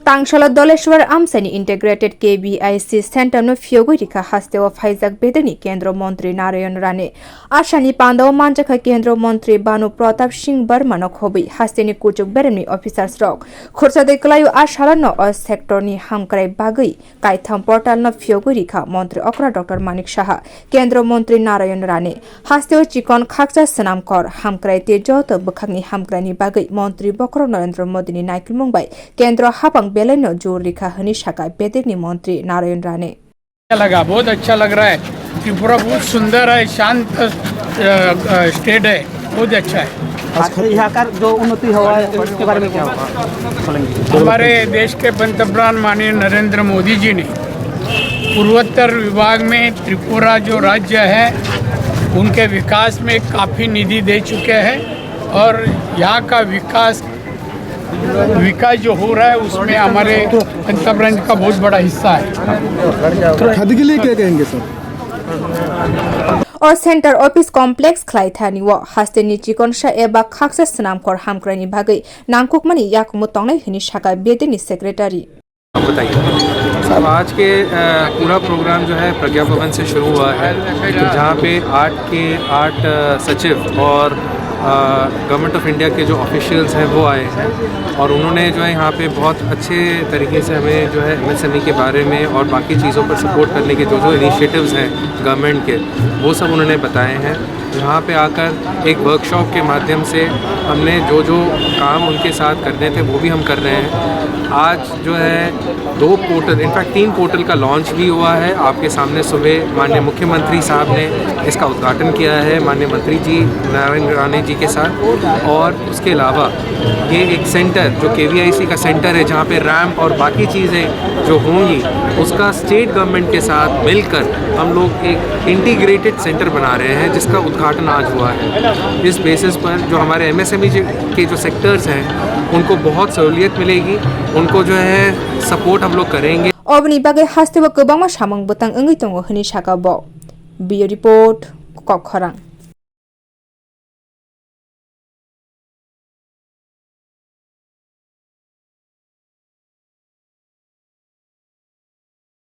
Tangshala Doleshwar Amsani Integrated KBIC Center no Fiogurika Hasteo Faizak Bedani Kendro Montri Narayan Rane Ashani Pando Manjaka Kendro Montri Banu Pratap Singh Barmano Khobi Hasteni Kuchuk Berani Officers Rock Khursa de Klayu Ashalano or Sector ni Hamkrai Bagui Kaitam Portal no Fiogurika Montri Okra Dr. Manik Shaha Kendro Montri Narayan Rane Hasteo Chikon Khaksa Sanamkor Hamkrai Tejoto Bukhangi Hamkrani Bagui Montri Bokro Narendra Modi ni Naikil Mumbai Kendro Hapang Baleno जोर लिखा हनी शाका बेदिनी मंत्री नारायण राणे लगा बहुत अच्छा लग रहा है। त्रिपुरा बहुत सुंदर है, शांत स्टेट है, बहुत अच्छा है। यहाँ का जो उन्नति हुआ है उसके बारे में क्या बोलेंगे? हमारे देश के पंतप्रधान माननीय नरेंद्र मोदी जी ने पूर्वोत्तर विभाग में त्रिपुरा जो राज्य है उनके विकास में काफ़ी निधि दे चुके हैं और यहाँ का विकास जो हो रहा है उसमें हमारे पंतप्रधान का बहुत बड़ा हिस्सा है। खादी के लिए क्या कहेंगे सर? और सेंटर ऑफिस कॉम्प्लेक्स खलाइथानी व हास्तेनी चिकनशा एबा खाक्सा सनामकर हामक्रानी भागै नांगकुकमनि याकुमु तंगनाय हनि शाखा बेदिनी सेक्रेटरी बताइए। आज के पूरा प्रोग्राम जो है प्रज्ञा भवन से शुरू हुआ है जहाँ पे 8 सचिव और गवर्नमेंट ऑफ इंडिया के जो ऑफिशियल्स हैं वो आए हैं और उन्होंने जो है यहाँ पे बहुत अच्छे तरीके से हमें जो है एमएसएमई के बारे में और बाकी चीज़ों पर सपोर्ट करने के जो इनिशिएटिव्स हैं गवर्नमेंट के वो सब उन्होंने बताए हैं। यहाँ पे आकर एक वर्कशॉप के माध्यम से हमने जो काम उनके साथ करने थे वो भी हम कर रहे हैं। आज जो है 2 पोर्टल इनफैक्ट 3 पोर्टल का लॉन्च भी हुआ है। आपके सामने सुबह माननीय मुख्यमंत्री साहब ने इसका उद्घाटन किया है माननीय मंत्री जी नारायण राणे जी के साथ। और उसके अलावा ये एक सेंटर जो KVIC का सेंटर है जहाँ पे रैम्प और बाकी चीज़ें जो होंगी उसका स्टेट गवर्नमेंट के साथ मिलकर हम लोग एक इंटीग्रेटेड सेंटर बना रहे हैं जिसका उद्घाटन आज हुआ है। इस बेसिस पर जो हमारे MSME के जो सेक्टर्स हैं उनको बहुत सहूलियत मिलेगी, उनको जो है सपोर्ट हम लोग करेंगे। अबनी बागे हास्ते व गोबां सामंग बतंग अंगै दङ हनि शाखा ब बियो रिपोर्ट कखरां।